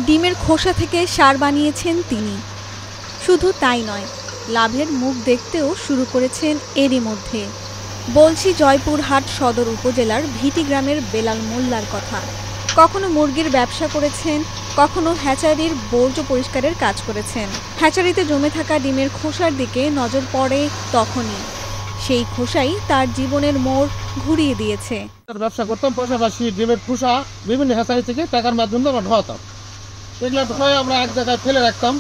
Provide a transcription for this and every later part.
ডিমের খোসা থেকে সার বানিয়েছেন তিনি। শুধু তাই নয়, লাভের মুখ দেখতেও শুরু করেছেন এরই মধ্যে। বলছি জয়পুরহাট সদর উপজেলার ভিটি গ্রামের বেলাল মোল্লার কথা। কখনো মুরগির ব্যবসা করেছেন, কখনো হ্যাচারির বর্জ্য পরিষ্কারের কাজ করেছেন। হ্যাচারিতে জমে থাকা ডিমের খোসার দিকে নজর পড়ে তখনই। সেই খোসাই তার জীবনের মোড় ঘুরিয়ে দিয়েছে। ব্যবসা করতাম, পাশাপাশি ডিমের খোসা বিভিন্ন হ্যাচারি থেকে টাকার মাধ্যমে আমরা ঢোয়াতাম। এগুলো ঢোয়ে আমরা এক জায়গায় ফেলে রাখতাম।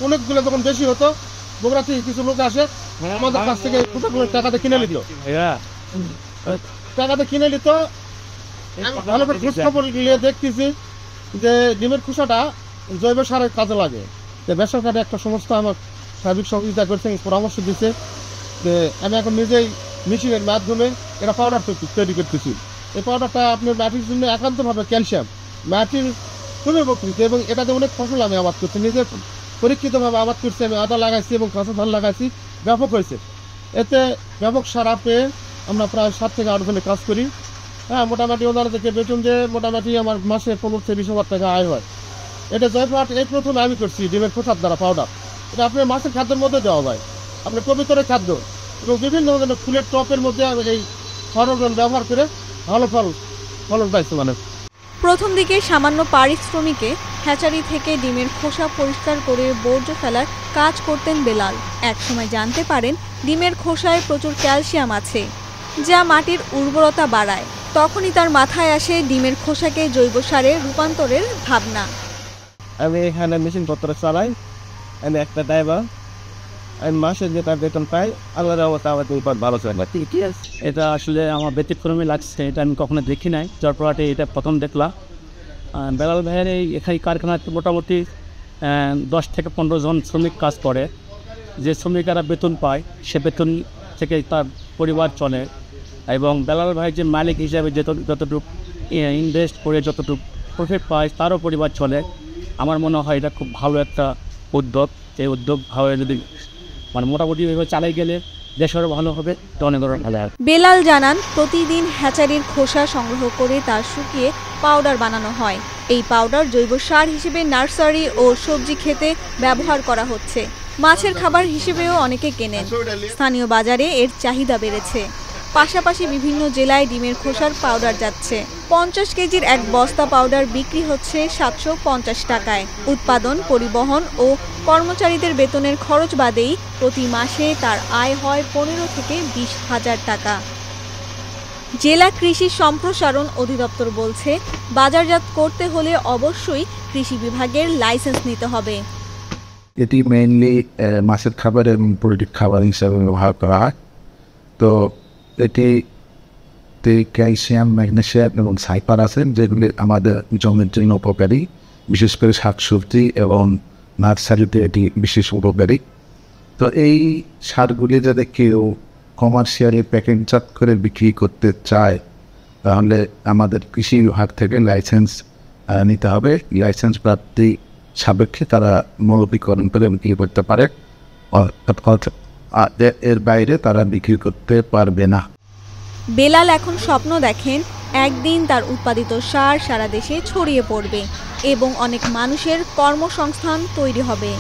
অনেকগুলো যখন বেশি হতো, বগুড়া থেকে কিছু লোক আসে আমাদের কাছ থেকে খোসাগুলো টাকাতে কিনে নিত। টাকাতে কিনে নিত। ভালো করে খোঁজ খবর নিয়ে দেখতেছি যে ডিমের খোসাটা জৈব সারের কাজে লাগে। বেসরকারি একটা সংস্থা আমার সার্বিক সহযোগিতা করছে, পরামর্শ দিচ্ছে যে আমি এখন নিজেই মেশিনের মাধ্যমে এটা পাউডার তৈরি করতেছি। এই পাউডারটা আপনার মাটির জন্য একান্তভাবে ক্যালসিয়াম, মাটির খুবই উপকৃত এবং এটাতে অনেক ফসল আমি আবাদ করছি, নিজে পরীক্ষিতভাবে আবাদ করছি। আমি আদা লাগাইছি এবং কাঁচা ধান লাগাইছি, ব্যাপক হয়েছে। এতে ব্যাপক সারা পেয়ে আমরা প্রায় 7 থেকে 8 জনে কাজ করি। হ্যাঁ, মোটামুটি ওনারা থেকে বেতন দিয়ে মোটামুটি আমার মাসে 15 থেকে 20 হাজার টাকা আয় হয়। এটা জয়পুরহাট এই প্রথম আমি করছি ডিমের খোসার দ্বারা পাউডার। এটা আপনার মাছের খাদ্যের মধ্যে দেওয়া হয়, আপনার কবিতরের খাদ্য এবং বিভিন্ন ধরনের ফুলের টপের মধ্যে আমি এই সরঞ্জাম ব্যবহার করে ভালো ফলন পাইছি। মানে প্রথম দিকে সামান্য পারিশ্রমিকে হ্যাচারি থেকে ডিমের খোসা পরিষ্কার করে বর্জ্য ফেলার কাজ করতেন বেলাল। একসময় জানতে পারেন ডিমের খোসায় প্রচুর ক্যালসিয়াম আছে, যা মাটির উর্বরতা বাড়ায়। তখনই তার মাথায় আসে ডিমের খোসাকে জৈব সারে রূপান্তরের ভাবনা। আমি এখানে মেশিনপত্র চালাই, আমি একটা ড্রাইভার। আমি মাসে যেটা বেতন পাই, আল্লাহর রহমতে আমার উৎপাদ ভালো চলে। এটা আসলে আমার ব্যতিক্রমী লাগছে, এটা আমি কখনো দেখি নাই। জয়পুরহাটে এটা প্রথম দেখলাম। বেলাল ভাইয়ের এখানে কারখানাতে মোটামুটি 10 থেকে 15 জন শ্রমিক কাজ করে। যে শ্রমিকেরা বেতন পায়, সে বেতন থেকে তার পরিবার চলে। এবং বেলাল ভাই যে মালিক হিসাবে যতটুকু ইনভেস্ট করে যতটুকু প্রফিট পায়, তারও পরিবার চলে। আমার মনে হয় এটা খুব ভালো একটা উদ্যোগ। এই উদ্যোগ ভাবে যদি মোটামুটি চালাই গেলে দেশেরও ভালো হবে, অনেক ভালো হবে। বেলাল জানান, প্রতিদিন হ্যাচারির খোসা সংগ্রহ করে তা শুকিয়ে পাউডার বানানো হয়। এই পাউডার জৈব সার হিসেবে নার্সারি ও সবজি খেতে ব্যবহার করা হচ্ছে। মাছের খাবার হিসেবেও অনেকে কেনেন। স্থানীয় বাজারে এর চাহিদা বেড়েছে। পাশাপাশি বিভিন্ন জেলায় ডিমের খোসার পাউডার যাচ্ছে। 50 কেজির এক বস্তা পাউডার বিক্রি হচ্ছে 750 টাকায়। উৎপাদন, পরিবহন ও কর্মচারীদের বেতনের খরচ বাদেই প্রতি মাসে তার আয় হয় 15 থেকে 20 হাজার টাকা। জেলা কৃষি সম্প্রসারণ অধিদপ্তর বলছে, বাজারজাত করতে হলে অবশ্যই কৃষি বিভাগের লাইসেন্স নিতে হবে। এটি মেইনলি মাছের খাবার এবং পোলট্রির খাবার হিসাবে ব্যবহার করা হয়। তো এটিতে ক্যালসিয়াম, ম্যাগনেসিয়াম এবং সাইপার আছে, যেগুলি আমাদের জমির জন্য উপকারী। বিশেষ করে শাকসবজি এবং নার্সারিতে এটি বিশেষ উপকারী। তো এই সারগুলি যাতে কেউ কমার্শিয়ালি প্যাকেটজাত করে বিক্রি করতে চায়, তাহলে আমাদের কৃষি বিভাগ থেকে লাইসেন্স নিতে হবে। লাইসেন্স প্রাপ্তি সাপেক্ষে তারা মৌলিকরণ করে বিক্রি করতে পারে, এর বাইরে তারা বিক্রি করতে পারবে না। বেলাল এখন স্বপ্ন দেখেন একদিন তার উৎপাদিত সার সারা দেশে ছড়িয়ে পড়বে এবং অনেক মানুষের কর্মসংস্থান তৈরি হবে।